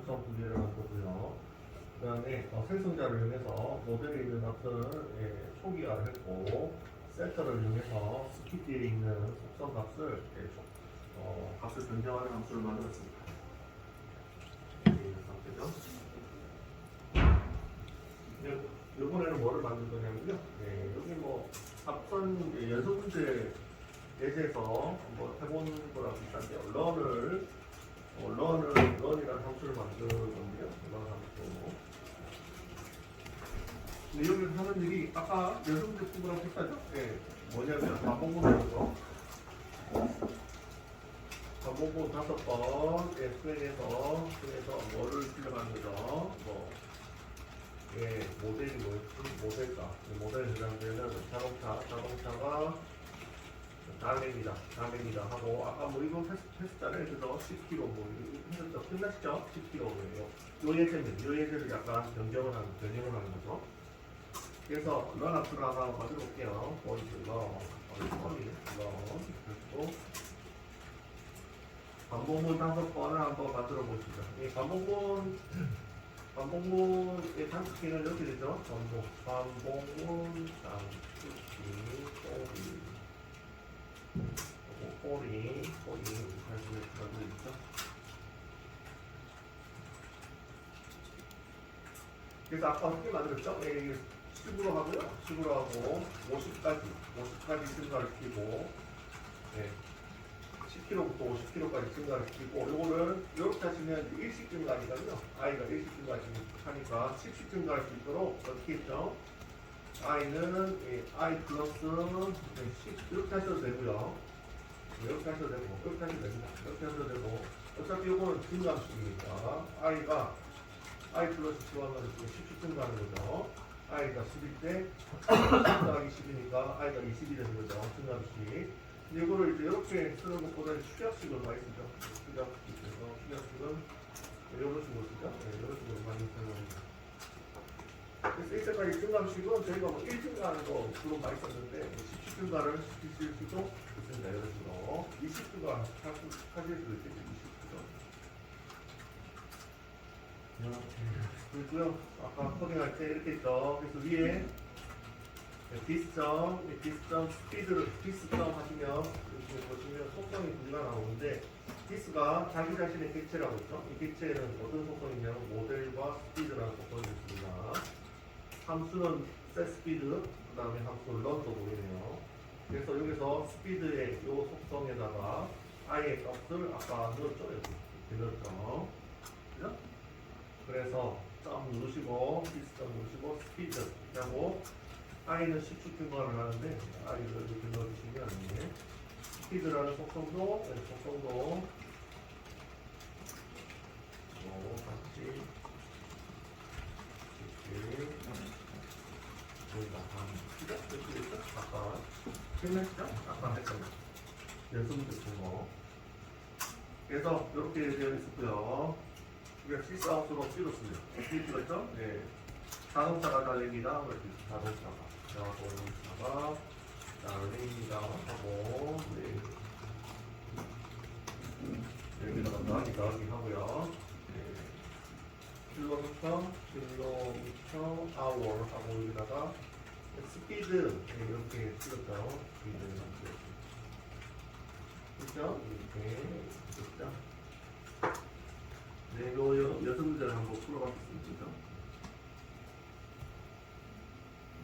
속성 두 개를 한 거고요. 그 다음에 생성자를 이용해서 모델에 있는 값을 초기화를 했고, 센터를 이용해서 스피드에 있는 속성 값을 값을 변경하는 함수를 만들었습니다. 이 상태죠. 이번에는 뭐를 만들 거냐면요. 여기 뭐 앞선 연속 문제 예제에서 한번 해본 거랑 비슷한데요. 런이라는 함수를 만들 건데요. 런 함수. 근데 여기서 하는 일이 아까 연속 문제 푼 거랑 비슷하죠? 뭐냐면 반복문하는 거. 반복문 5번 수행해서 뭐를 출력하는 거죠? 모델이 뭐였지? 모델가. 모델 해당되는 자동차가 다음입니다 하고, 아까 뭐 이거 했었잖아요. 그래서 10km 뭐 했었죠. 끝났죠? 10km예요. 요 예제를 약간 변경을 하는 거죠. 그래서 런 앞으로 하나 만들어 볼게요. 그리고 반복문 5번을 한번 만들어 보시죠. 이 반복문의 단축키는 이렇게 되죠. 반복문 단축키 꼬리 가지고 있죠. 그래서 아까 어떻게 만들었죠? 10으로 하고요. 10으로 하고 50까지 증가를 시키고 10kg부터 50kg까지 증가를 시키고, 요거를 이렇게 하시면 일식 증가니까요. i가 일식 증가하니까 10씩 증가할 수 있도록 어떻게 했죠? i는 i 플러스 10 이렇게 하셔도 되고요. 이렇게 하셔도 되고, 이렇게 하셔도 됩니다. 이렇게 하셔도 되고, 어차피 요거는 증가함수니까 i 플러스 10 하면 10씩 증가하는 거죠. i가 10일 때 10 더하기 10이니까 i가 20이 되는 거죠. 증가함식. 근데 이거를 이제 이렇게 쓰는 것보다는 축약식을 많이 쓰죠. 축약식은 이런 식으로 쓰죠. 이런 식으로 많이 사용합니다. 그래서 이때까지 증가함식은 저희가 뭐 1증가하는 거 주로 많이 썼는데 10증가를 시킬 수도 있습니다. 이런 식으로 20증가 하실 수도 있겠죠. 20증가. 그리고요, 아까 코딩할 때 이렇게 했죠. 그래서 위에 디스점 디스점 하시면 여기 보시면 속성이 두 개가 나오는데, 디스가 자기 자신의 객체라고 했죠. 이 객체는 어떤 속성이냐면 모델과 스피드라는 속성이 있습니다. 함수는 setSpeed, 그 다음에 함수 run도 보이네요. 그래서 여기서 스피드의 이 속성에다가 i의 값을 아까 넣었죠. 이렇게 넣었죠. 그죠? 그래서 점 누르시고 디스점 누르시고 스피드 하고, i는 10초 증가를 하는데 i를 이렇게 넣어주시면 스피드라는 속성도 같이 이렇게 저희가 이렇게 됐죠? 아까 끝냈죠? 아까 했던 연습문제 푼 거. 그래서 이렇게 되어 있었고요. 우리가 시스아웃으로 찍었습니다. 어떻게 찍었죠? 자동차가 달립니다. 자동차가 달립니다 하고, 여기다가 더하기 하고요. 킬로미터 아워 하고, 여기다가 스피드 이렇게 찍었죠. 그렇죠? 이렇게 찍었죠. 요 여섯 문제를 한번 풀어봤습니다.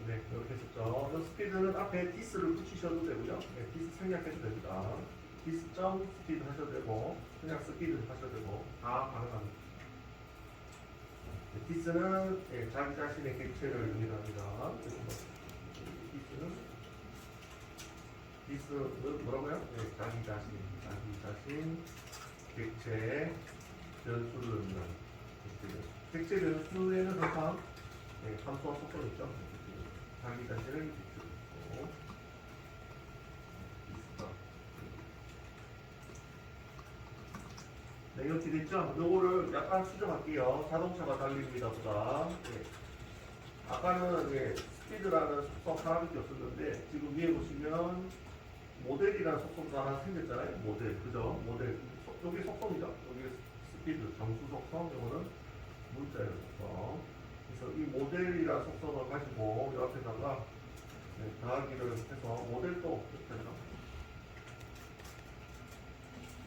이렇게 했었죠. 이 스피드는 앞에 디스를 붙이셔도 되고요. 디스 생략해도 됩니다. 디스 점 스피드 하셔도 되고, 그냥 스피드 하셔도 되고, 다 가능합니다. 디스는 자기 자신의 객체를 의미합니다. 디스는 뭐라고요? 자기 자신 객체 변수를 의미합니다. 객체 변수에는 항상 함수와 속성이 있죠. 자기 자신을 비추고 이렇게 됐죠? 요거를 약간 수정할게요. 자동차가 달립니다 보다. 아까는 스피드라는 속성 하나밖에 없었는데, 지금 위에 보시면 모델이라는 속성도 하나 생겼잖아요. 모델, 그죠? 모델. 여기 속성이죠? 여기 스피드, 정수 속성, 이거는 문자열 속성. 그래서 이 모델이라는 속성을 가지고 이 앞에다가 더하기를 해서 모델도 이렇게 해서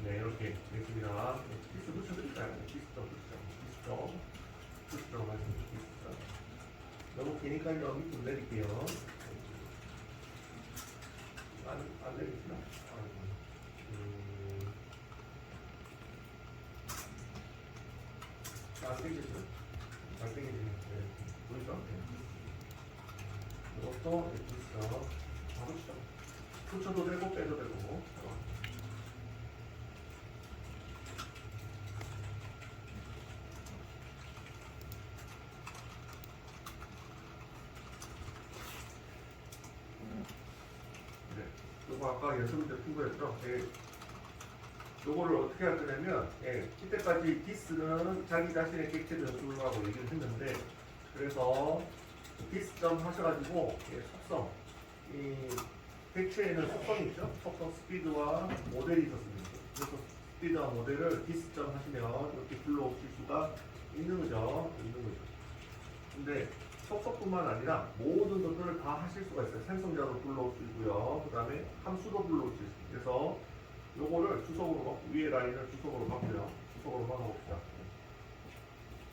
이렇게 되겠습니다. 디스 붙여드릴까요? 디스점 하시면 디스점. 너무 기니까요. 밑으로 내릴게요. 안 내리시나? 안 되겠죠? 안 되겠죠? 보이죠? 이것도 디스점. 가보시죠. 붙여도 되고 빼도 되고. 요거 아까 연습 때 푼거였죠? 요거를 어떻게 할 거냐면, 이때까지 디스는 자기 자신의 객체 변수라고 얘기를 했는데, 그래서 디스점 하셔가지고, 속성, 이 객체에는 속성이 있죠? 속성 스피드와 모델이 있었습니다. 그래서 스피드와 모델을 디스점 하시면 이렇게 불러오실 수가 있는 거죠. 근데 속성뿐만 아니라 모든 것들을 다 하실 수가 있어요. 생성자도 불러올 수 있고요. 그 다음에 함수도 불러올 수 있어요. 그래서 요거를 주석으로 위에 라인을 주석으로 바꾸요. 주석으로 바꿔봅시다.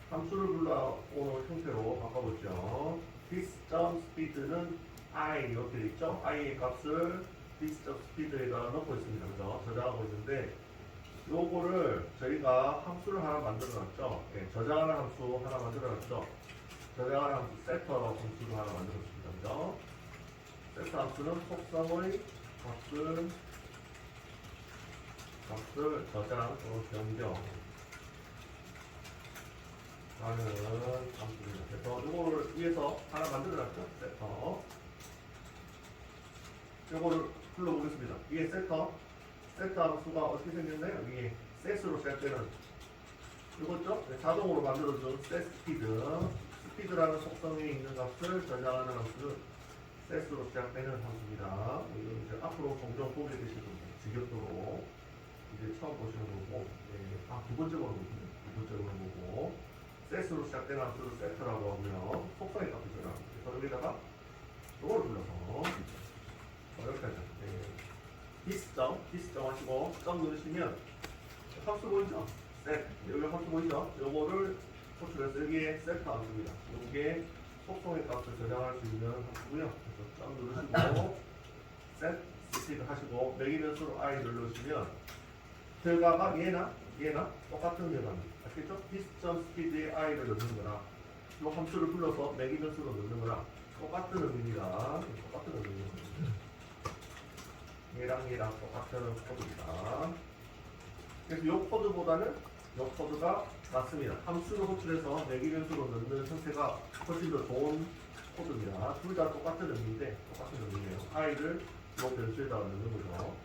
함수를 불러오는 형태로 바꿔보죠. this.speed는 i 이렇게 돼 있죠. i의 값을 this.speed에다 넣고 있습니다. 그죠? 저장하고 있는데 요거를 저희가 함수를 하나 만들어놨죠. 저장하는 함수 하나 만들어놨죠. 저장하는 함수 세터 함수를 하나 만들었습니다. 그죠? 세터 함수는 속성의 값을 저장 또는 변경 하는 함수입니다. 그래서 이거를 위해서 하나 만들어놨죠. 세터. 이거를 불러보겠습니다. 위에 세터 함수가 어떻게 생겼나요? 위에 set으로 시작되는 이거죠? 자동으로 만들어준 set 스피드라는 속성에 있는 값을 저장하는 함수는 set으로 시작되는 함수입니다. 이건 이제 앞으로 종종 보게 되실 겁니다. 직역도로 이제 처음 보시는 거고, 두 번째로 보고, set으로 시작되는 함수를 set라고 하고요. 속성의 값을 저장합니다. 그래서 여기다가 이거를 불러서 이렇게 하죠. 디스점 하시고 점 누르시면 함수 보이죠? set 여기 함수 보이죠? 요거를 호출해서 여기에 set 함수입니다. 이게 속성의 값을 저장할 수 있는 함수고요. 그래서 점 누르시고 set speed 하시고 매기면서로 i를 넣으시면 결과가 얘나 똑같은 결과입니다. 아시겠죠? this.speed에 i를 넣는 거나 이 함수를 불러서 매기면서로 넣는 거나 똑같은 의미입니다. 똑같은 의미입니다. 얘랑 똑같은 코드입니다. 그래서 이 코드보다는 이 코드가 낫습니다. 함수를 호출해서 매기변수로 넣는 형태가 훨씬 더 좋은 코드입니다. 둘 다 똑같은 의미인데 똑같은 의미예요. i를 이 변수에다 넣는 거죠.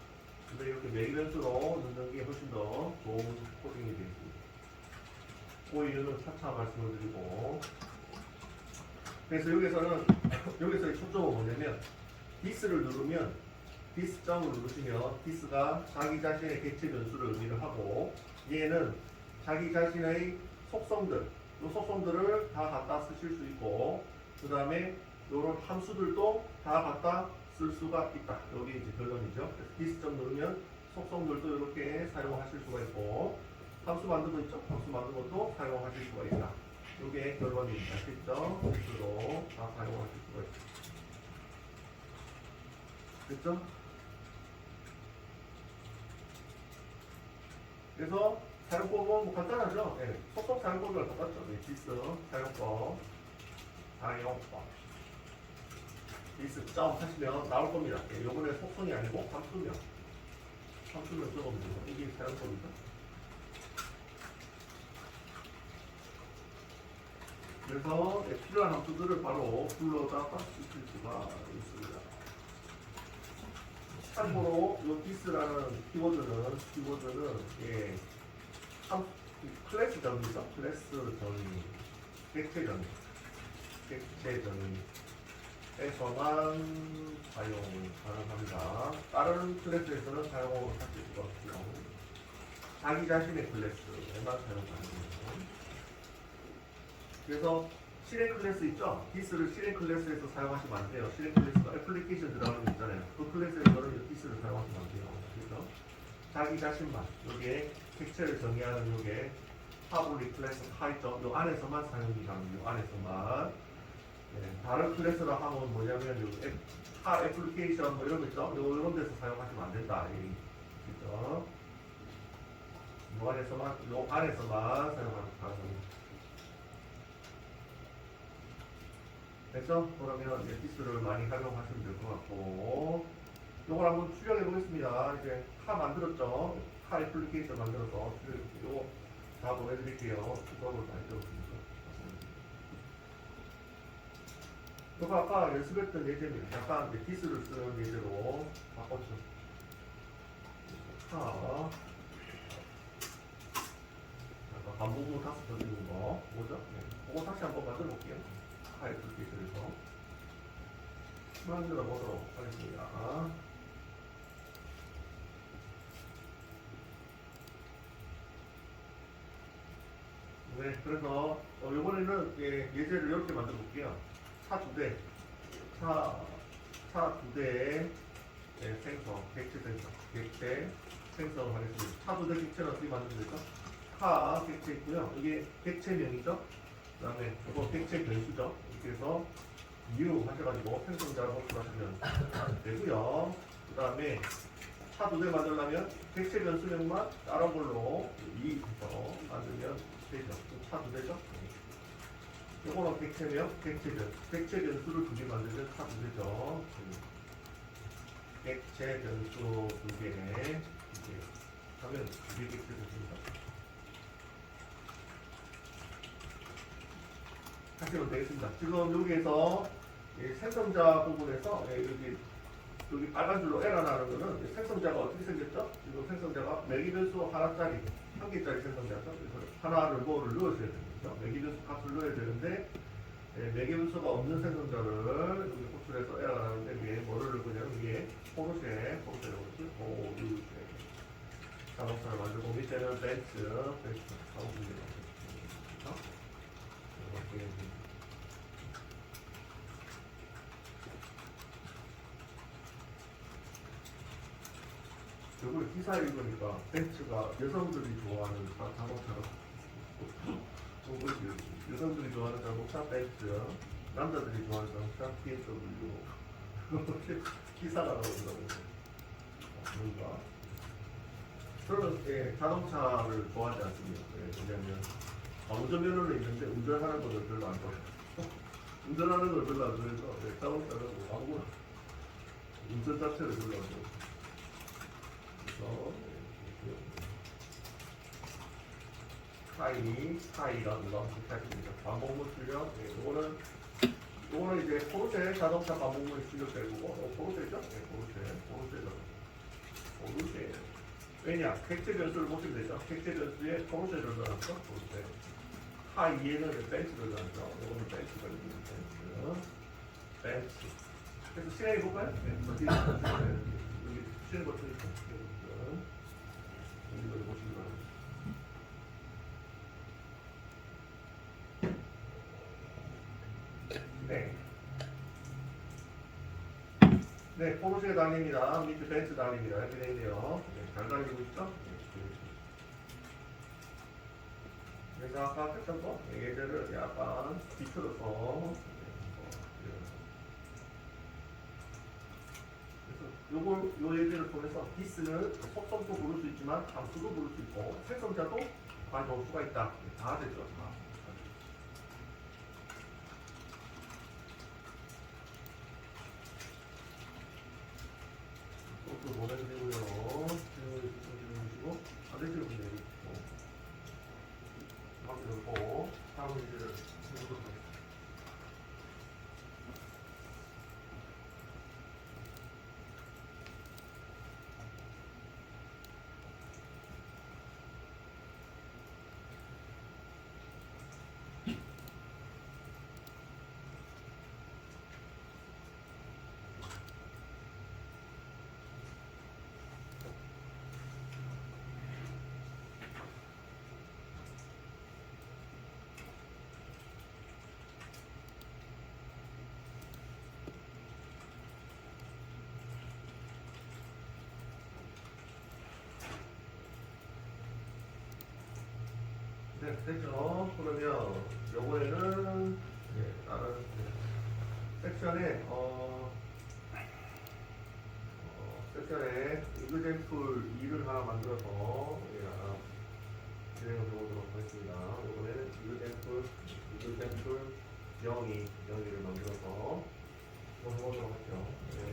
근데 이렇게 매기변수로 넣는 게 훨씬 더 좋은 코딩이 되겠습니다. 그 이유는 차차 말씀을 드리고, 그래서 여기서의 초점은 뭐냐면 this를 누르면 this점을 누르시면 this가 자기 자신의 객체 변수를 의미를 하고, 얘는 자기 자신의 속성들, 이 속성들을 다 갖다 쓰실 수 있고, 그 다음에 이런 함수들도 다 갖다 쓸 수가 있다. 여기 이제 결론이죠. 그래서 this점 누르면 속성들도 이렇게 사용하실 수가 있고, 함수 만든 거 있죠? 함수 만든 것도 사용하실 수가 있다. 이게 결론입니다. 됐죠? 함수로 다 사용하실 수가 있다. 됐죠? 그래서 사용법은 뭐 간단하죠? 속성 사용법이랑 똑같죠? 디스 사용법. 디스 점 하시면 나올 겁니다. 요번에 속성이 아니고 함수면 적으면 됩니다. 이게 사용법이죠. 그래서 필요한 함수들을 바로 불러다가 쓰실 수가 있습니다. 참고로 이 디스라는 키워드는 클래스 정의죠. 클래스 정의, 객체 정의에서만 사용 가능합니다. 다른 클래스에서는 사용을 하실 수가 없고요. 자기 자신의 클래스에만 사용하는 거예요. 그래서 실행 클래스 있죠? this를 실행 클래스에서 사용하시면 안 돼요. 실행 클래스가 애플리케이션 들어가는 거 있잖아요. 그 클래스에서는 this를 사용하시면 안 돼요. 그래서 자기 자신만 여기에 객체를 정의하는 요게 파블릭 클래스 하이점 요 안에서만 사용이 가능해요. 요 안에서만. 네, 다른 클래스라 하면 뭐냐면 요 타 애플리케이션 뭐 이런 거 있죠? 요런 데서 사용하시면 안 된다. 그죠? 요 안에서만 사용하는 가능합니다. 됐죠? 그러면 엑기스를 많이 활용하시면 될 것 같고 요걸 한번 출력해 보겠습니다. 이제 카 만들었죠? 카 애플리케이션 만들어서 요거 다 보내드릴게요. 이거를 많이 들었습니다. 요거 아까 연습했던 예제입니다. 약간 엑기스를 쓰는 예제로 바꿨죠. 카 약간 반복으로 다시 던지는 거 뭐죠? 네. 그거 다시 한번 만들어 볼게요. 카 애플리케이션에서 만들어 보도록 하겠습니다. 네, 그래서 이번에는 예제를 이렇게 만들어 볼게요. 차 두 대, 차 두 대의 생성, 객체 생성, 객체 생성을 하겠습니다. 차 두 대 객체는 어떻게 만들면 되죠? 카 객체 있고요. 이게 객체명이죠. 그 다음에 이거 객체 변수죠. 이렇게 해서 new 하셔가지고 생성자를 호출하시면 되고요. 그 다음에 차 두 대 만들려면 객체 변수명만 다른 걸로 2에서 만들면 되죠. 차 두 대죠. 요거는 객체명, 객체 변수를 두 개 만들면 차 두 대죠. 객체 변수 두 개, 하면 두 개 객체 변수입니다. 하시면 되겠습니다. 지금 여기에서 생성자 부분에서 여기 빨간 줄로 에러 나는 거는 생성자가 어떻게 생겼죠? 지금 생성자가 매기 변수 하나짜리, 한 개짜리 생성자죠. 그래서 하나를 뭐를 넣으셔야 됩니다. 매기 변수 값을 넣어야 되는데 매기 변수가 없는 생성자를 여기 호출해서 에러 나는데 위에 뭐를 넣을 거냐면 위에 포르쉐라고 그러지? 자동차를 만들고 밑에는 벤츠 자동차를 만들고 요걸 기사 읽으니까 벤츠가 여성들이 좋아하는 자동차로 여성들이 좋아하는 자동차 벤츠, 남자들이 좋아하는 자동차 BMW 기사가 나오더라고요. 뭔가 저는 자동차를 좋아하지 않습니다. 왜냐하면 운전면허는 있는데 운전하는 것을 별로 안 좋아해요. 운전하는 걸 별로 안 좋아해서 자동차는 아무거나 운전 자체를 별로 안 좋아해요. 스카이라는 거 하십니다. 반복문 출력. 요거는 이제 포르쉐 자동차 반복문이 출력되고, 포르쉐죠? 포르쉐. 왜냐? 객체 변수를 보시면 되죠. 객체 변수에 포르쉐를 넣어놨죠. 포르쉐. 카2에는 벤츠를 넣어놨죠. 요거는 벤츠가 있는 벤츠. 그래서 실행해 볼까요? 여기 실행 버튼 있죠. 이걸 보시기 바랍니다. 네, 포르쉐 달립니다. 밑에 벤츠 달립니다. 이렇게 되어 있네요. 잘 달리고 있죠? 그래서 아까 했던 거 예제를 약간 비틀어서 요 예제를 통해서 this는 속성도 부를 수 있지만 함수도 부를 수 있고 생성자도 가져올 수가 있다. 다 되죠. 다. 또 보내드리고요. 주시고 아드레스를 보내드리고 그리고 다음 예제를 해보도록 하겠습니다. 됐죠? 그러면 요거에는 다른 섹션에 섹션에 이그젠플 2를 하나 만들어서 진행해 보도록 하겠습니다. 이번에는 이그젠플 0을 만들어서 해보도록 하죠.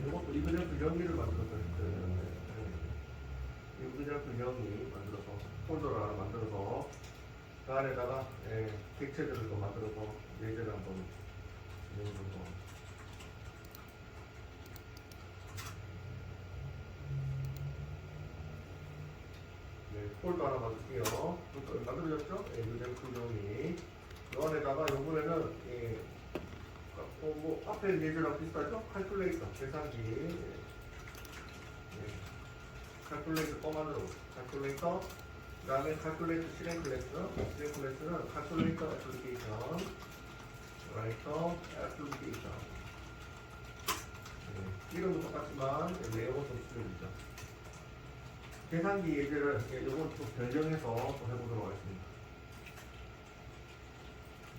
이것도 이그젠플 0을 만들어서 했어요. 이그젠플 0이 만들어서 폴더를 하나 만들어서 그 안에다가 객체들을 또 만들어서 예제를 한번 진행해보도록. 폴더 하나 만들게요. 만들어졌죠? 이그젠플 0이 이 안에다가 요번에는 뭐 앞에 예제랑 비슷하죠? 칼큘레이터 계산기 칼큘레이터 또 만들어 칼큘레이터 그 다음에 칼큘레이터 실행 클래스는 칼큘레이터 애플리케이션 라이터 애플리케이션 이름은 똑같지만 내용은 좀 틀려지죠. 계산기 예제를 요건 좀 변경해서 또 해보도록 하겠습니다.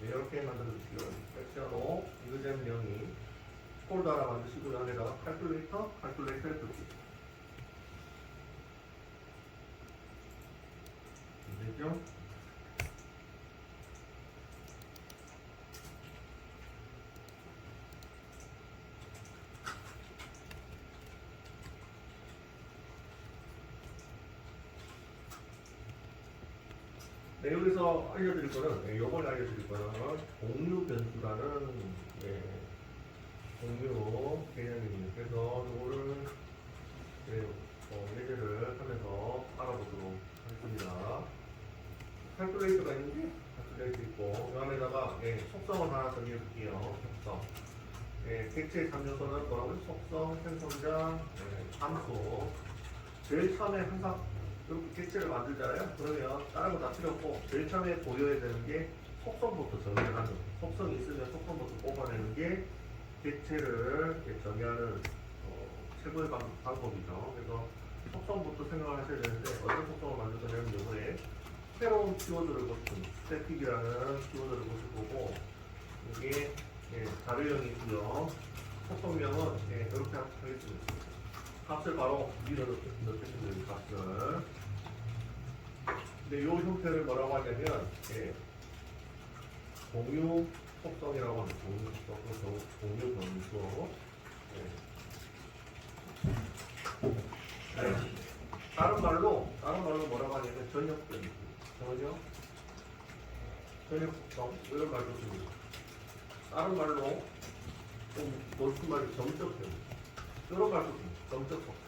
이렇게 만들어주시고요. 섹션 5 이그젠 0이 폴더 하나 만드시고 안에다가 칼큘레이터 애플리케이션 되죠? 네, 여기서 알려드릴 거는 요번에 알려드릴 거는 공유 변수라는 공유 개념입니다. 그래서 요거를 예제를 하면서 알아보도록 하겠습니다. 칼큘레이터가 있는데 칼큘레이터 있고 이 안에다가 속성을 하나 정리해 볼게요. 속성 객체의 3요소는 뭐라고요? 속성, 생성자, 함수. 제일 처음에 항상 이렇게 객체를 만들잖아요. 그러면 다른 거 다 필요 없고 제일 처음에 보여야 되는 게 속성부터 정의하는 거. 속성이 있으면 속성부터 뽑아내는 게 객체를 정의하는 최고의 방법이죠. 그래서 속성부터 생각을 하셔야 되는데 어떤 속성을 만들 거냐면 이번에 새로운 키워드를 보시면 스태틱이라는 키워드를 보실 거고 이게 자료형이 있고요. 속성명은 이렇게 하겠습니다. 값을 바로 위로 넣겠습니다. 이 값을. 근데 이 형태를 뭐라고 하냐면 공유 속성이라고 합니다. 공유 속성, 공유 변수. 다른 말로 뭐라고 하냐면 전역 변수. 전역 속성 이런 말도 씁니다. 다른 말로 무슨 말이 점적 변수. 이런 말도 씁니다. 점적 속성.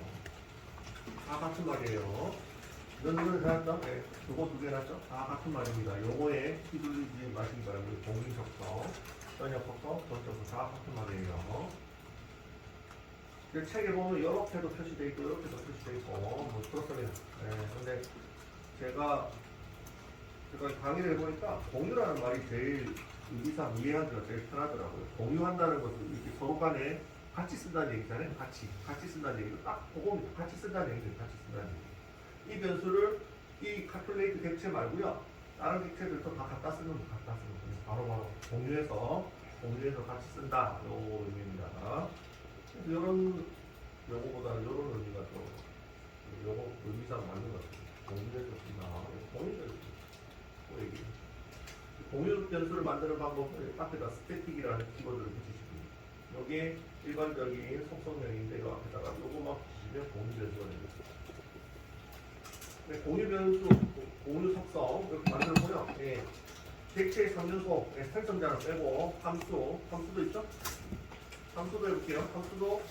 다 같은 말이에요. 이런 해놨죠? 요거 두 개 해놨죠? 다 같은 말입니다. 요거에 휘둘리지 마시기 바랍니다. 공유 속성, 전역 속성, 점적 속성 다 같은 말이에요. 책에 보면 이렇게도 표시되어 있고 이렇게도 표시되어 있고 뭐 그렇습니다. 근데 제가 강의를 해보니까 공유라는 말이 제일 의미상 이해하기가 제일 편하더라고요. 공유한다는 것은 이렇게 서로 간에 같이 쓴다는 얘기잖아요. 같이 쓴다는 얘기를 딱 그겁니다. 같이 쓴다는 얘기죠. 같이 쓴다는 얘기. 이 변수를 이 칼큘레이트 객체 말고요. 다른 객체들도 다 갖다 쓰는 거 갖다 쓰는 거. 바로 공유해서 같이 쓴다. 요 의미입니다. 이런 요거보다는 이런 의미가 좀 요거 의미상 맞는 것 같아요. 공유해서 쓴다. 공유 변수를 만드는 방법은 앞에다 스태틱이라는 키워드를 붙이시고 여기에 일반적인 속성명인데 요 앞에다가 요거만 붙이시면 공유 변수가 됩니다. 공유 변수, 공유 속성 이렇게 만들고요. 객체의 3요소 생성자는 빼고 함수도 있죠? 함수도 해볼게요. 함수도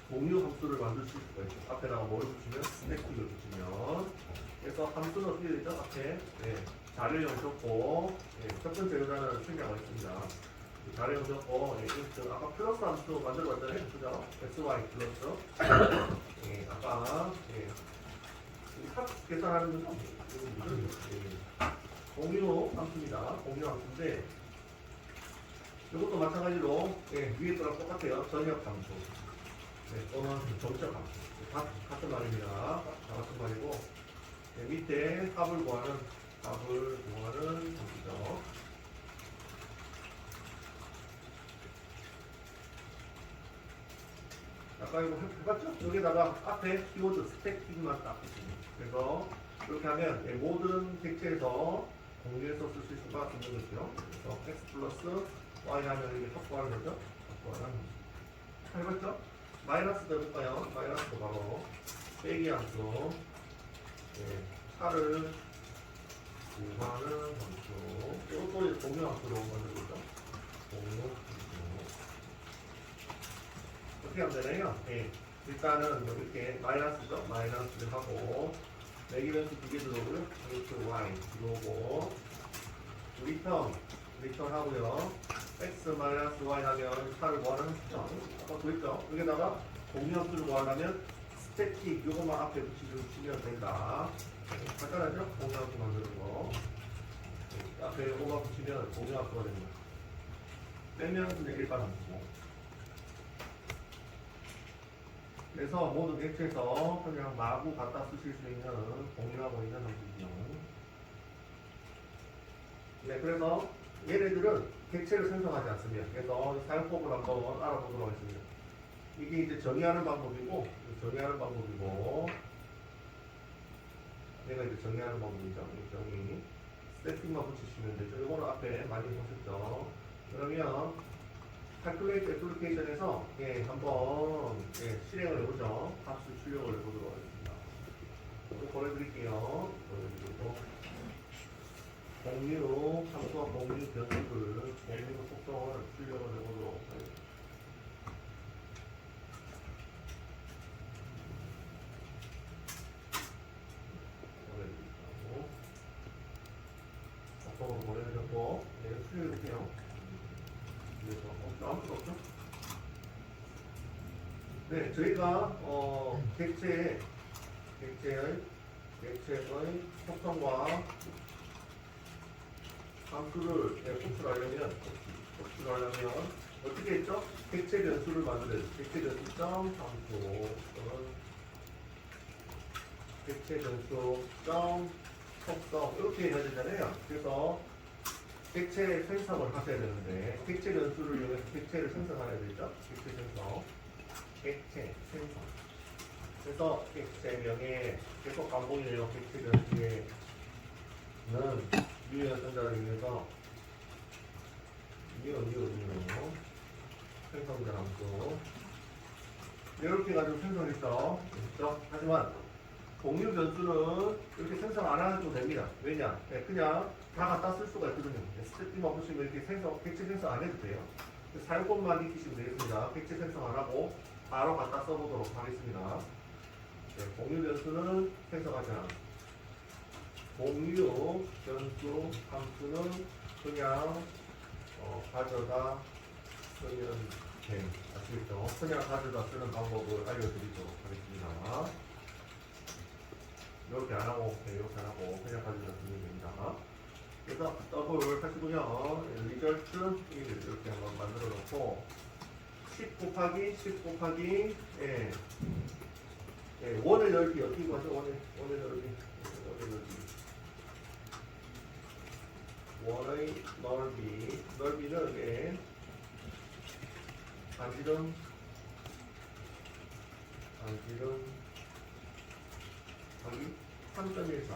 공유 함수를 만들 수 있을 거예요. 앞에다가 뭐를 붙이면 스태틱을 붙이면 그래서 함수는 어떻게 되죠? 앞에 자료형 적고 첫 번째 여자는 생략을 했습니다. 자료형 적고 아까 플러스 함수 만들어봤잖아요. 그죠? xy 플러스 아까 합 계산하는 거죠? 공유 함수입니다. 공유 함수인데 이것도 마찬가지로 위에 거랑 똑같아요. 전역 함수 또는 정적 함수 같은 말입니다. 다 같은 말이고 밑에 합을 구하는 답을 구하는 것이죠. 아까 이거 해봤죠? 여기다가 앞에 키워드 스태틱만 딱 붙입니다. 그래서 이렇게 하면 모든 객체에서 공유해서 쓰실 수가 있는 거죠. 그래서 x 플러스 y 하면 이게 확보하는 거죠. 확보하는 거죠. 해봤죠? 마이너스도 해볼까요? 마이너스도 바로 빼기 함수. 차를 구하는 함수. 이것도 이제 공유 함수로 만들어보죠. 공유 함수. 어떻게 하면 되나요? 일단은 이렇게 마이너스죠? 마이너스를 하고 내기 변수 두 개 들어오고요. 루트 y 들어오고 리턴 하고요. x 마이너스 y 하면 4를 구하는 함수죠. 아까 보였죠? 여기다가 공유 함수를 구하려면 스태틱 요것만 앞에 붙이면 된다. 간단하죠? 공유 함수 만드는 거. 앞에 요것만 붙이면 공유 함수가 됩니다. 빼면 그냥 일반 함수고. 그래서 모든 객체에서 그냥 마구 갖다 쓰실 수 있는 공유하고 있는 함수죠. 네, 그래서 얘네들은 객체를 생성하지 않습니다. 그래서 사용법을 한번 알아보도록 하겠습니다. 이게 이제 정의하는 방법이고, 얘가 이제 정의하는 방법이죠. 정의. 스태틱만 붙이시면 되죠. 이거는 앞에 많이 보셨죠. 그러면 calculate 애플리케이션에서 한번 실행을 해보죠. 값을 출력을 해보도록 하겠습니다. 이거 보내드릴게요. 보내드리고 공유 함수와 공유 변수를 공유 속성을 출력을 해보도록 하겠습니다. 보내드리고 속성으로 보내드렸고 출력해볼게요. 아무것도 없죠? 네, 저희가 객체의 속성과 함수를 호출하려면 어떻게 했죠? 객체 변수를 만들어야 돼요. 객체 변수 함수 객체 변수 속성 이렇게 해야 되잖아요. 그래서 객체 생성을 하셔야 되는데 객체 변수를 이용해서 객체를 생성해야 되죠. 객체 생성. 그래서 객체명에 계속 반복이에요. 객체 변수에는 유효한 전자를 이용해서 생성자 함수 이렇게 가지고 생성했죠. 그렇죠? 하지만 공유 변수는 이렇게 생성 안 해도 됩니다. 왜냐? 그냥 다 갖다 쓸 수가 있거든요. 스태틱만 보시면 이렇게 객체 생성 안 해도 돼요. 사용법만 익히시면 되겠습니다. 객체 생성 안 하고 바로 갖다 써보도록 하겠습니다. 공유 변수는 생성하지 않아. 공유 변수 함수는 그냥 가져다 쓰면 돼. 아시겠죠? 그냥 가져다 쓰는 방법을 알려드리도록 하겠습니다. 이렇게 안 하고, 이렇게 안 하고, 그냥 가져다 쓰면 됩니다. 그래서 더블 하시고요. 리절트 이렇게 한번 만들어 놓고 10 곱하기 원의 넓이 어떻게 구하죠? 원의 넓이는 반지름 하기 3.14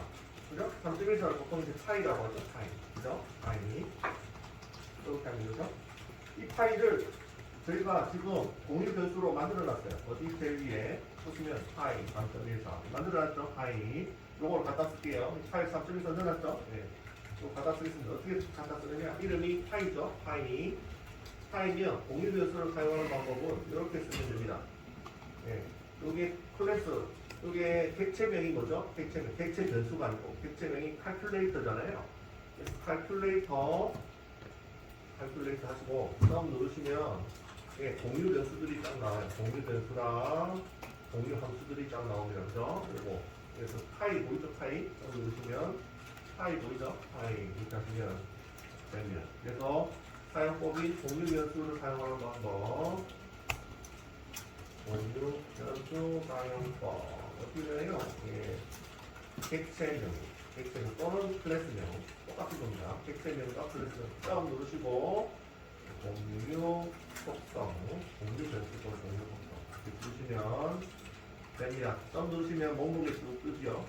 그죠? 3.14를 보통 이제 파이라고 하죠. 그죠? 파이 이렇게 하면 되죠? 이 파이를 저희가 지금 공유 변수로 만들어 놨어요. 어디 제일 위에 보시면 파이 3.14 만들어 놨죠? 파이 요걸 갖다 쓸게요. 파이 3.14 넣어놨죠? 네. 이거 갖다 쓰겠습니다. 어떻게 갖다 쓰느냐? 이름이 파이죠. 파이면 공유 변수를 사용하는 방법은 이렇게 쓰면 됩니다. 네. 요게 클래스 이게 객체명이 뭐죠? 객체 변수가 아니고 객체명이 calculator잖아요. calculator 하시고 다음 누르시면 공유 변수들이 딱 나와요. 공유 변수랑 공유 함수들이 딱 나옵니다. 그죠? 그리고 그래서 파이 보이죠? 파이 누르시면 파이 보이죠? 파이 이렇게 하시면 됩니다. 그래서 사용법이 공유 변수를 사용하는 방법 공유 변수 사용법 어떻게 되나요? 객체명 객체명 또는 클래스명 똑같은 겁니다. 객체명과 클래스명 점 누르시고 공유 속성, 공유 변수도 공유 속성 이렇게 누르시면 됩니다. 점 누르시면 목록에 쭉 뜨죠.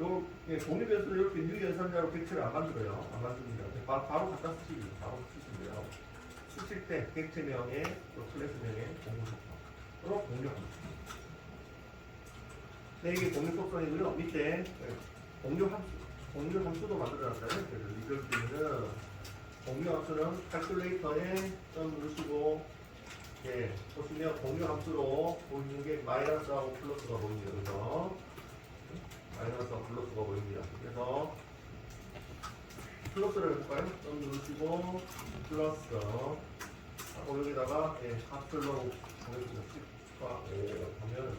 요 공유 변수를 이렇게 뉴 연산자로 객체를 안 만들어요. 안 만듭니다. 바로 갖다 쓰시면 바로 쓰시면 돼요. 쓰실 때 객체명에 또 클래스명에 공유 속성으로 공유 함수. 네, 이게 공유 속성이고요. 밑에 공유 함수, 공유 함수도 만들어놨잖아요. 그래서 리절트는 공유 함수는 칼큘레이터에 점 누르시고, 예, 보시면 공유 함수로 보이는 게 마이너스하고 플러스가 보입니다. 그래서 마이너스하고 플러스가 보입니다. 그래서 플러스를 해볼까요? 점 누르시고 플러스 하고 여기다가 예, 값별로 보겠습니다. 10과 5 하면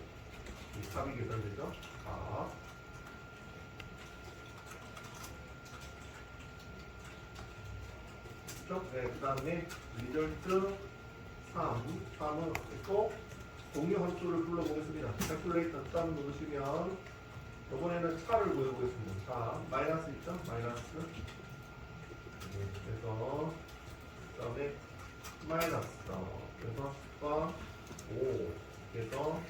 이 값이 계산되죠? 값 네, 그 다음에 리절트 3은 또 공유 함수를 불러보겠습니다. calculator 점 누르시면 이번에는 차를 구해보겠습니다. 차 마이너스 있죠? 마이너스 네, 그래서 그 다음에 마이너스 그래서 10과 5 그래서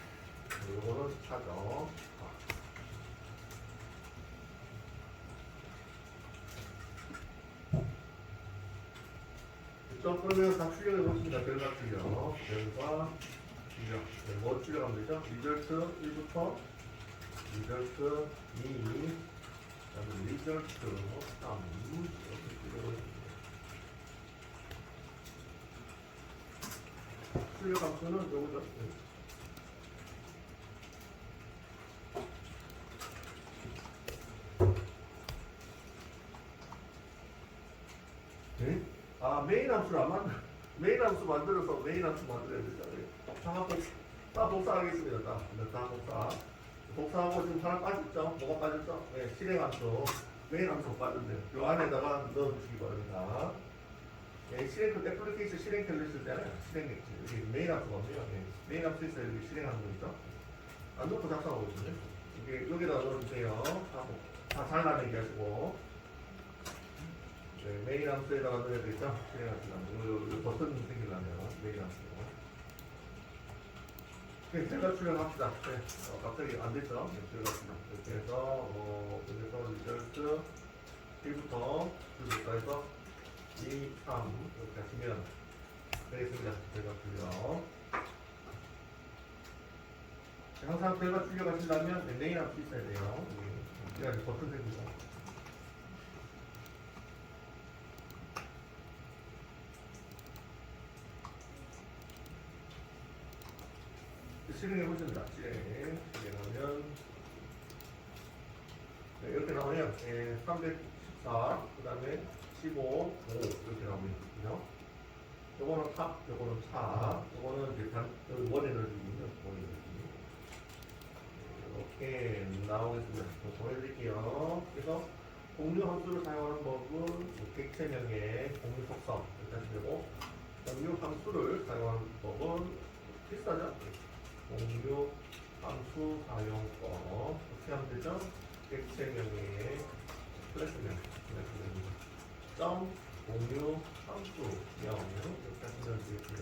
이거는 차죠. 그러면 다 출력해 보겠습니다. 결과 출력. 결과 출력. 네, 뭐 출력하면 되죠? 리절트 1부터 리절트 2, 그다음에 리절트 3 이렇게 출력을 해줍니다. 출력 함수는 요거죠. 네? 아, 메인 함수를 안 만들, 메인 함수 만들어서 메인 함수 만들어야 되잖아요. 다 복사하겠습니다. 다 복사. 복사하고 지금 하나 빠졌죠? 뭐가 빠졌죠? 네, 실행 함수. 메인 함수가 빠졌네요. 요 안에다가 넣어주시기 바랍니다. 네, 실행, 애플리케이션 실행 켜져 있을 때는 실행 객체. 여기 메인 함수가 없네요. 네, 메인 함수 있어요. 여기 실행하는 거 있죠? 안 넣고 작성하고 있거든요. 여기다 넣어주세요. 다 잘라내기 하시고. 네, 메인 함수에다가 넣어야 되겠죠? 실행하시려면. 요 버튼 생기려면 메인 함수. 네, 결과 출력합시다. 네, 갑자기 안 됐죠? 네, 출력합시다. 이렇게 해서, 여기서 리절트 1부터 2부터 해서 2, 3 이렇게 하시면 되겠습니다. 결과 출력. 항상 결과 출력하시려면 네, 메인 함수 있어야 돼요. 네, 버튼 생기죠. 실행해 보십니다. 실행하면 네, 이렇게 나오네요. 314, 그 다음에 15, 5 이렇게 나오거든요. 요거는 탑, 요거는 차, 요거는 이제 여기 원에 넣어주거든요. 원에 넣어주고 이렇게 나오겠습니다. 보여드릴게요. 그래서 공유 함수를 사용하는 법은 객체명의 공유 속성 이렇게 하시면 되고, 공유 함수를 사용하는 법은 비슷하죠? 공유 함수 사용법 어떻게 하면 되죠? 객체명의 클래스명 점 공유 함수명 이렇게 하시면 되겠습니다.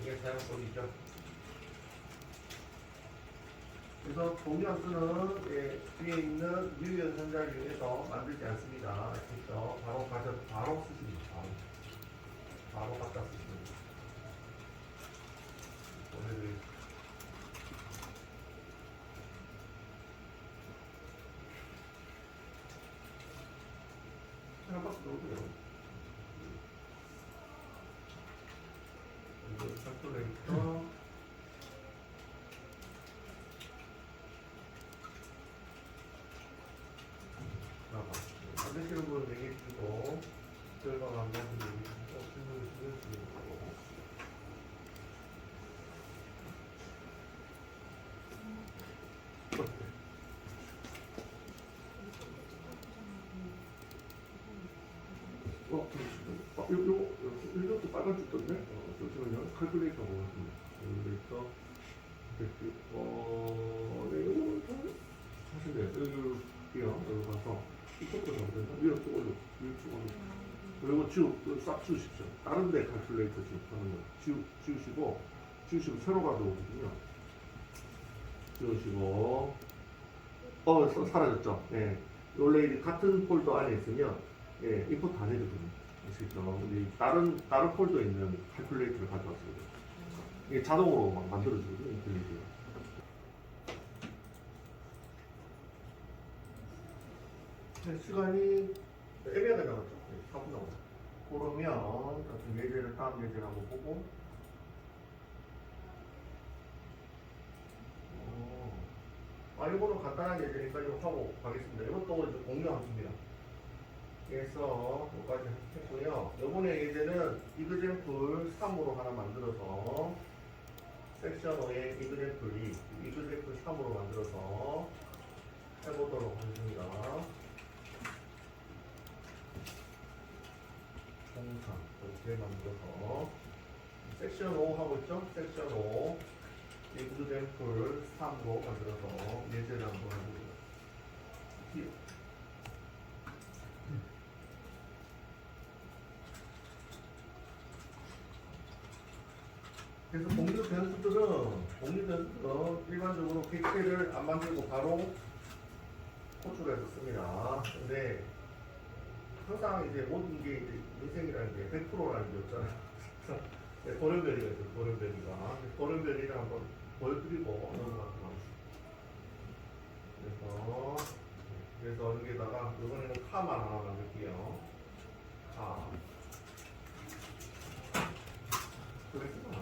이게 사용법이죠. 그래서 공유 함수는 뒤에 있는 뉴 연산자를 이용해서 만들지 않습니다. 그렇죠? 바로 쓰십니다. 바로 갖다 쓰십니다. 한 박스 넣어도요. 이거 calculator 안 되시는 분은 얘기해 주시고 결과가 안 나오는 분은 질문을 주시면 되고. 이것도 빨간 줄 떴네? 잠시만요. 칼큘레이터 보겠습니다. 칼큘레이터 네, 이거는 하시면 돼요. 여기 가서 이쪽도 잡으면 위로 쭉 올려. 위로 쭉 올려. 그리고 싹 지우십시오. 다른 데 칼큘레이터 지우는 거. 지우시고 새로 가져오거든요. 지우시고, 사라졌죠? 예. 원래 이제 같은 폴더 안에 있으면, 예, 임포트 안 해주거든요. 아시겠죠? 근데 다른 폴더에 있는 칼큘레이터를 가져왔어요. 이게 자동으로 막 만들어주거든요, 인텔리지가. 네, 시간이 애매하게 나왔죠? 네, 4분 나왔죠. 그러면, 예제를, 다음 예제를 한번 보고, 이거는 간단한 예제니까 이거 하고 가겠습니다. 이것도 이제 공유함수입니다. 그래서 여기까지 했고요. 이번에 예제는 이그젠플 3으로 하나 만들어서 섹션 5에 이그젠플 2, 이그젠플 3으로 만들어서 해보도록 하겠습니다. 공상 이렇게 만들어서 섹션 5 하고 있죠? 섹션 5 이그젠플 3으로 만들어서 예제를 한번 해보겠습니다. 그래서 공유 변수들은 일반적으로 객체를 안 만들고 바로 호출해서 씁니다. 근데 항상 이제 모든 게 이제 인생이라는 게 100%라는 게 없잖아요. 도련변이가 있어요. 도련변이가. 도련변이를 한번 보여드리고 넘어가도록 하겠습니다. 그래서 여기에다가 이번에는 카만 하나 만들게요. 카. 그랬구나.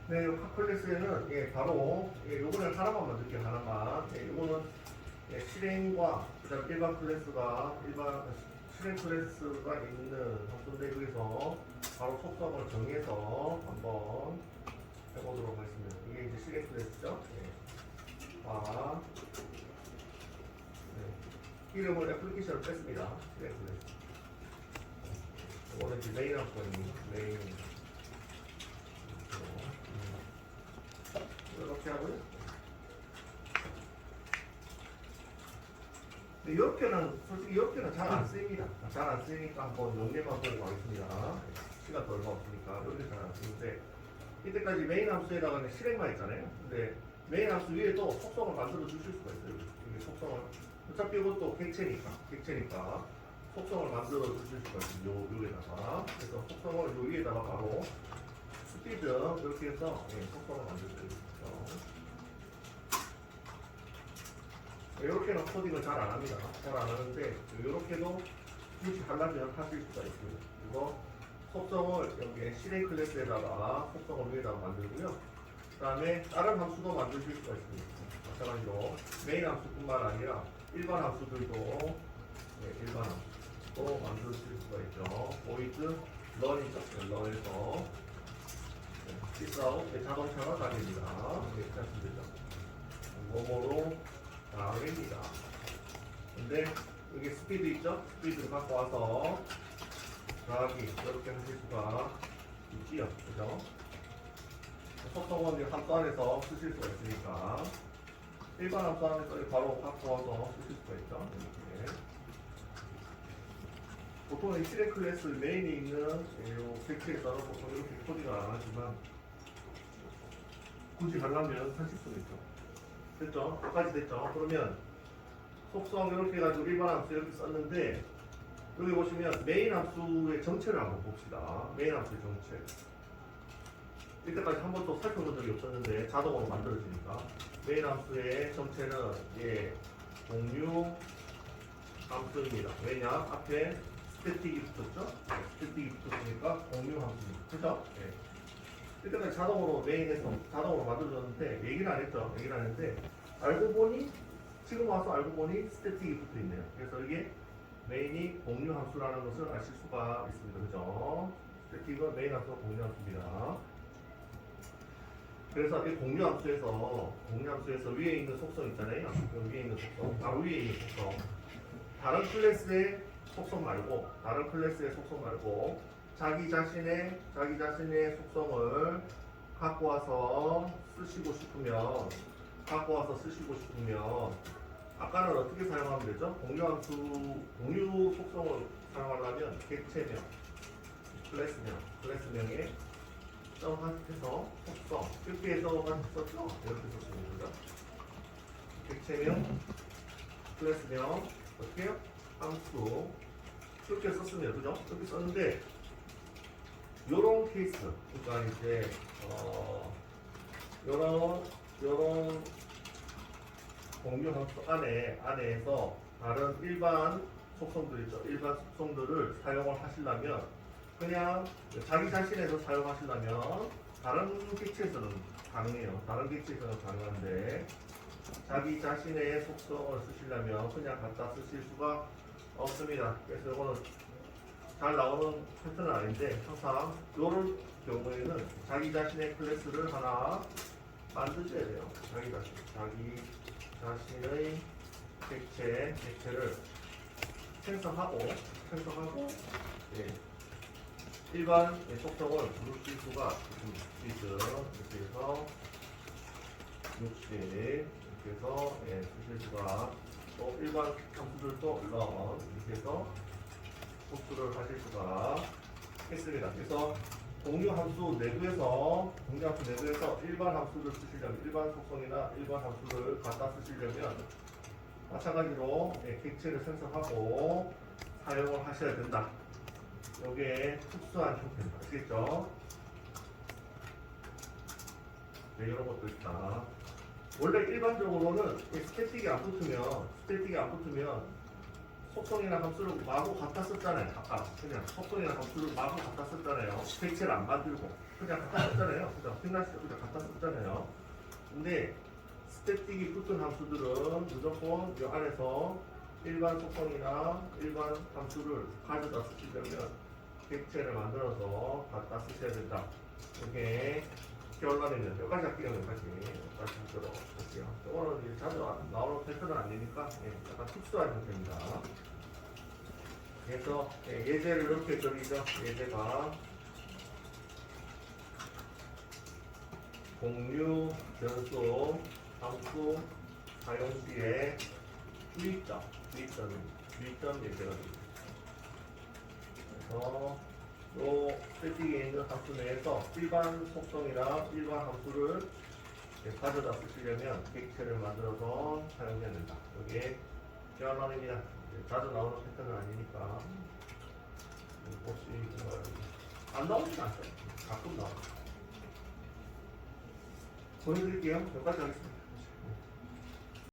네, 카클래스에는 바로 요거는 하나만 만들게요. 하나만. 요거는 실행과 그다음 일반 클래스가 실행 클래스가 있는 함수인데 여기서 바로 속성을 정해서 한번 해보도록 하겠습니다. 이게 이제 실행 클래스죠. 이름을 애플리케이션을 뺐습니다. 실행 클래스. 이거는 이제 메인 함수입니다. 메인. 이렇게 하고요. 솔직히 이렇게는 잘 안 쓰입니다. 잘 안 쓰니까 한번 용례만 보고 가겠습니다. 시간 도 얼마 없으니까 이렇게 잘 안 쓰는데 이때까지 메인 함수에다가 실행만 있잖아요. 근데 메인 함수 위에도 속성을 만들어 주실 수가 있어요. 이게 속성을 어차피 이것도 객체니까 속성을 만들어 주실 수가 있어요. 여기다가 그래서 속성을 요 위에다가 바로 스피드 이렇게 해서 속성을 만들 수 있어요. 이렇게는 코딩을 잘 안 합니다. 잘 안 하는데 이렇게도 굳이 하려면 하실 수가 있고요. 그리고 속성을 여기 실행 클래스에다가 속성을 위에다가 만들고요. 그 다음에 다른 함수도 만드실 수가 있습니다. 마찬가지로 메인 함수뿐만 아니라 일반 함수들도 일반 함수도 만드실 수가 있죠. void run이죠. run에서 시스아웃 자동차가 다닙니다. 이렇게 하시면 되죠. 뭐뭐로 다릅니다. 근데 여기 스피드 있죠? 스피드를 갖고 와서 더하기 이렇게 하실 수가 있지요. 그죠? 속성은 함수 안에서 쓰실 수가 있으니까 일반 함수 안에서 바로 갖고 와서 쓰실 수가 있죠. 이렇게. 보통 이 실행 클래스 메인에 있는 객체에서는 보통 이렇게 코딩을 안 하지만 굳이 하려면 하실 수가 있죠. 됐죠? 여기까지 됐죠? 그러면 속성 이렇게 해가지고 일반 함수 이렇게 썼는데 여기 보시면 메인 함수의 정체를 한번 봅시다. 메인 함수의 정체. 이때까지 한 번도 살펴본 적이 없었는데 자동으로 만들어지니까 메인 함수의 정체는 공유 함수입니다. 왜냐? 앞에 스태틱이 붙었죠? 스태틱이 붙었으니까 공유 함수입니다. 그죠? 이때까지 자동으로 메인에서 자동으로 만들어졌는데 얘기는 안 했죠. 얘기는 안 했는데 지금 와서 알고 보니 스태틱이 붙어 있네요. 그래서 이게 메인이 공유 함수라는 것을 아실 수가 있습니다. 그죠? 스태틱은 메인 함수가 공유 함수입니다. 그래서 이 공유함수에서 위에 있는 속성 있잖아요. 여기 위에 있는 속성, 바로 위에 있는 속성. 다른 클래스의 속성 말고, 자기 자신의 속성을 갖고 와서 쓰시고 싶으면, 아까는 어떻게 사용하면 되죠? 공유 속성을 사용하려면 객체명, 클래스명에 점합해서 속성 이렇게 해서 썼죠? 이렇게 썼습니다. 객체명, 클래스명 어떻게 해요? 함수 이렇게 썼습니다. 그죠? 이렇게 썼는데 요런 케이스, 그러니까 이제 요런 공유 함수 안에서 다른 일반 속성들 있죠. 일반 속성들을 사용을 하시려면 그냥 자기 자신에서 사용하시려면 다른 객체에서는 가능해요. 다른 객체에서는 가능한데 자기 자신의 속성을 쓰시려면 그냥 갖다 쓰실 수가 없습니다. 그래서 이거는 잘 나오는 패턴은 아닌데 항상 이런 경우에는 자기 자신의 클래스를 하나 만드셔야 돼요. 자기 자신의 객체를 생성하고 예, 일반 속성을 부를 수가 있습니다. 이렇게 해서 60 이렇게 해서 쓰실 수가, 또 일반 함수들도 런 이렇게 해서 복수를 하실 수가 있습니다. 그래서 공유 함수 내부에서 일반 함수를 쓰시려면, 일반 속성이나 일반 함수를 갖다 쓰시려면 마찬가지로 객체를 생성하고 사용을 하셔야 된다. 이게 특수한 형태입니다. 아시겠죠? 네, 이런 것도 있다. 원래 일반적으로는 스태틱이 안 붙으면 속성이나 함수를 마구 갖다 썼잖아요. 아까 그냥 속성이나 함수를 마구 갖다 썼잖아요. 객체를 안 만들고 그냥 갖다 썼잖아요. 그냥 갖다 썼잖아요. 근데 스태틱이 붙은 함수들은 무조건 이 안에서 일반 속성이나 일반 함수를 가져다 쓰시려면 객체를 만들어서 갖다 쓰셔야 된다. 이게 결론입니다. 여기까지 할게요. 여기까지 하도록 할게요. 이거는 자주 나오는 패턴은 아니니까 약간 특수한 형태입니다. 그래서 예제를 이렇게 드리죠. 예제가 공유 변수 함수 사용 시에 주의점 예제가 됩니다. 그래서 요 세팅에 있는 함수 내에서 일반 속성이나 일반 함수를 가져다 쓰시려면 객체를 만들어서 사용해야 된다. 이게 결론입니다. 자주 나오는 패턴은 아니니까 혹시 안 나오진 않죠. 가끔 나와요. 보여드릴게요. 여기까지 하겠습니다.